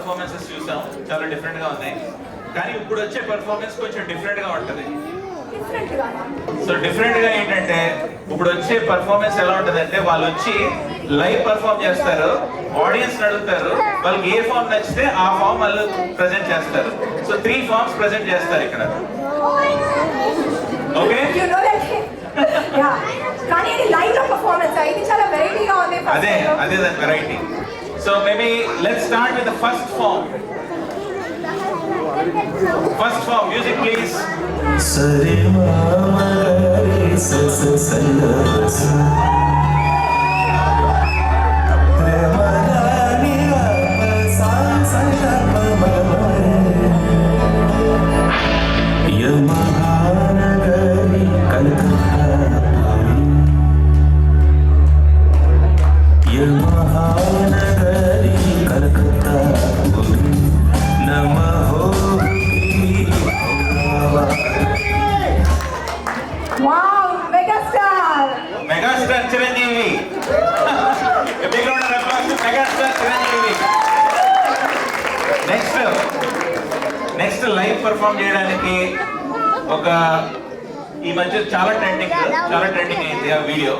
Performances చూసాం, చాలా different గా ఉన్నాయి. కానీ ఇప్పుడు వచ్చే పర్ఫార్మెన్స్ కొంచెం డిఫరెంట్ గా ఉంటది. సో డిఫరెంట్ గా ఏంటంటే ఇప్పుడు వచ్చే పర్ఫార్మెన్స్ ఎలా ఉంటది అంటే వాళ్ళు వచ్చి లైవ్ పర్ఫార్మ్ చేస్తారు, ఆడియన్స్ అడుగుతారు, వాళ్ళకి ఏ ఫామ్ నచ్చితే ఆ ఫామ్ వాళ్ళు ప్రెజెంట్ చేస్తారు. సో 3 ఫార్మ్స్ ప్రెజెంట్ చేస్తారు ఇక్కడ. ఓకే, కానీ ఇది లైవ్ లో పర్ఫార్మెన్స్ ఇది చాలా వెరైటీగా ఉంది. అదే దాని variety. So maybe let's start with the first farm. First farm, music please. సరే మామ రే స స స ల స ప్రేమ గాని వ స స ల ప మ రే య మహానగరి కలకత్తా య మహానగరి కలకత్తా నమః. Wow, megastar Chiranjeevi. Megastar Chiranjeevi next live perform చేయడానికి ఒక ఈ మధ్య చాలా ట్రెండింగ్ అయింది ఆ వీడియో.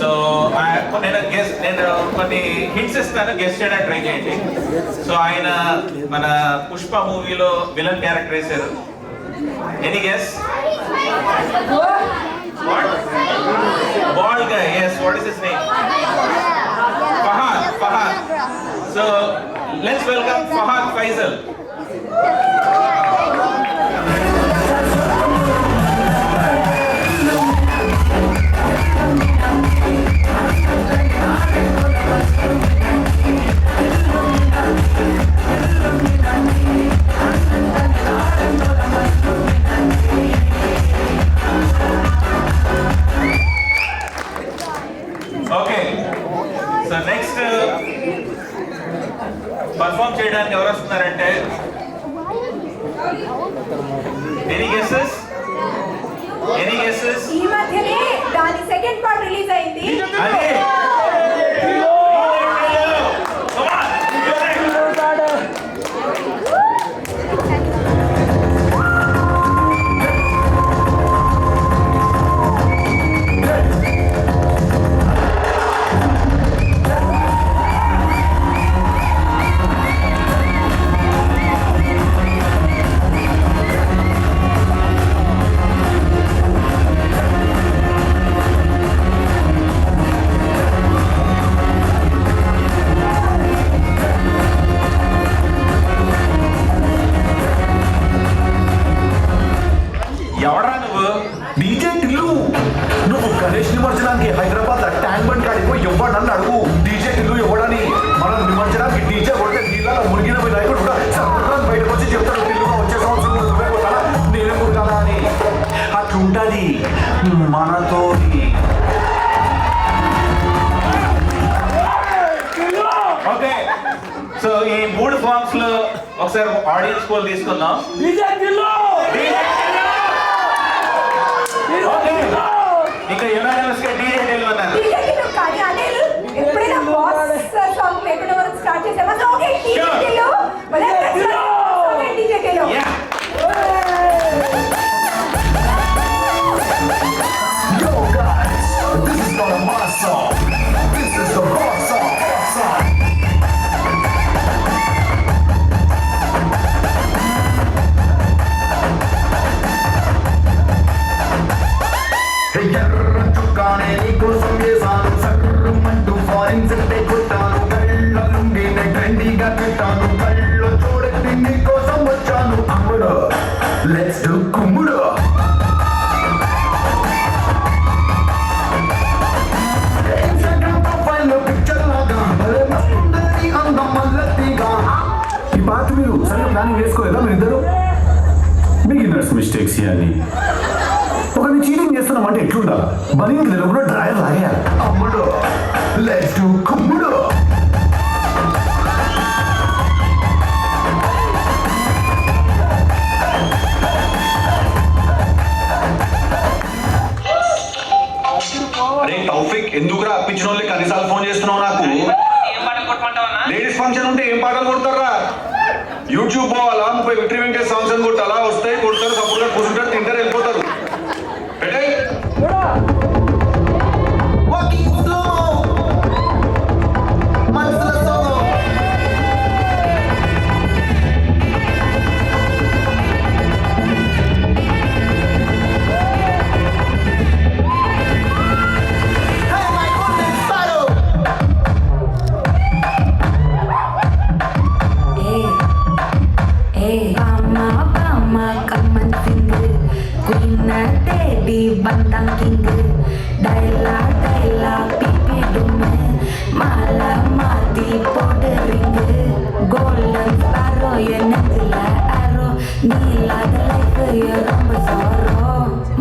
సో నేను కొన్ని హింట్స్ ఇస్తాను, గెస్ట్ చేయడానికి ట్రై చేయండి. సో ఆయన మన పుష్ప మూవీలో విలన్ క్యారెక్టర్ వేశారు. Any guess? What? Bald guy, yes. What is his name? Fahad. So let's welcome Fahad Faisal. Perform చేయడానికి ఎవరు వస్తున్నారంటే ఎనీ గెసెస్? ఈ మధ్యనే దాని సెకండ్ పార్ట్ రిలీజ్ అయింది. అదే హైదరాబాద్ ట్యాంక్ బండ్ కాడిపో ఎవరు నన్ను అడుగు డీజే ఇల్లు ఇవ్వడని. మనం నిమజ్జనానికి డీజే కొడితే నీళ్ళలో మునిగిన నాయకుడు కూడా సర్రం బయటకు వచ్చి చెప్తాడు, ఇల్లుగా వచ్చే సంవత్సరం నువ్వే కొట్టాలా నేనే మురగాలా అని. అట్లుంటది మనతో. ఓకే, సో ఈ 3 ఫార్మ్స్ లో ఒకసారి ఆడియన్స్ పోల్ తీసుకుందాం. ఇంకా యునానిమస్ గా డీజే టిల్లు అన్నారు. కానీ అనిల్ ఎప్పుడైనా బాస్ సాంగ్ లేకుండా మనం స్టార్ట్ చేసామా? So okay, DJ Tillu. Okay, DJ Tillu. Yo guys, this is not a mass song. This is the rock song. ఎర్ర చుక్కానే నీకోసం వేసాను, సర్రమంటూ ఫారిన్ సెట్టే కొట్టాను, కళ్ళ లుంగినే ట్రెండీగా పెట్టాను, కళ్ళు చూడెత్తి నీకోసం వచ్చాను. అమ్ముడు లెట్స్ డు కుమ్ముడు. ఇన్స్టాగ్రామ్ ప్రొఫైల్లో పిక్చర్ లాగా భలే మస్తుందని అందం మల్లెత్తిగా. ఈ పాట మీరు సరిగ్గా ప్లానింగ్ వేసుకోలేదా మీరిద్దరు? బిగినర్స్ మిస్టేక్స్ ఇవన్నీ. ఒకరిని చీటింగ్ చేస్తున్నామంటే ఎట్లుండాలి? బనీన్ కూడా డ్రాయర్ లాగేయాలి. అమ్ముడు లెట్స్ డు కుమ్ముడు. అరే తౌఫిక్, ఎందుకురా అప్పించిన వాళ్ళకి అన్నిసార్లు ఫోన్ చేస్తున్నావు నాకు? ఏం పాటలు కొట్టమంటావన్నా? లేడీస్ ఫంక్షన్ ఉంటే ఏం పాటలు కొడతారా? యూట్యూబ్ పోవాలా, 30 విక్టరీ వెంకటేష్ సాంగ్స్ అని కొట్టాలా, వస్తాయి కొడతారు, సపోర్ట్గా కూర్చుంటారు, తింటారు, వెళ్ళిపోతారు. పెట్టే Bantang king, daila pipi dume, malah mati podering, golden sparrow ya nengla arrow, nila dalai ya rambasoro,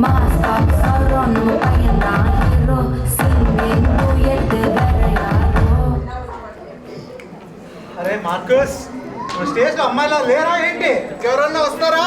masak soro no payana hero, singing buyet berayaro. అరే మార్కస్, నువ్వు స్టేజ్ లో అమ్మాయిలా లేరా ఏంటి? ఎవరన్నా వస్తారా?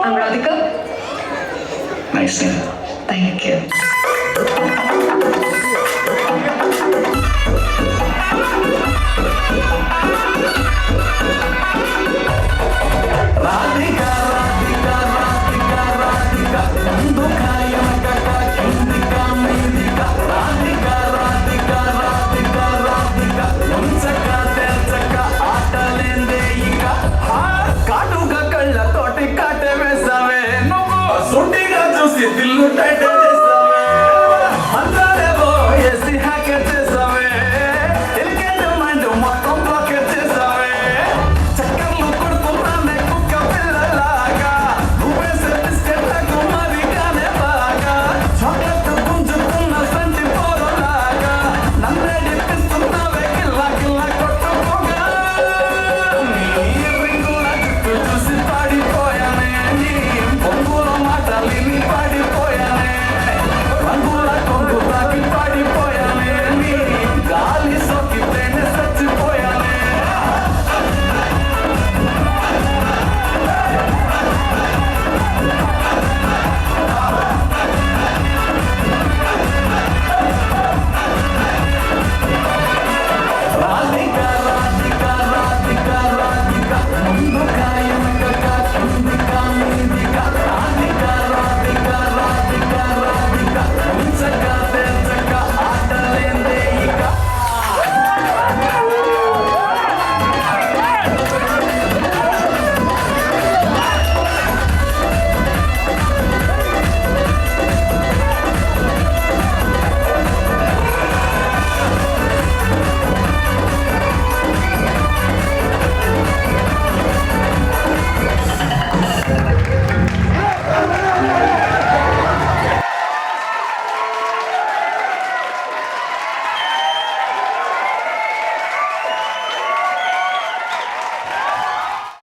I'm Radhika. Nice name. Thank you. Radhika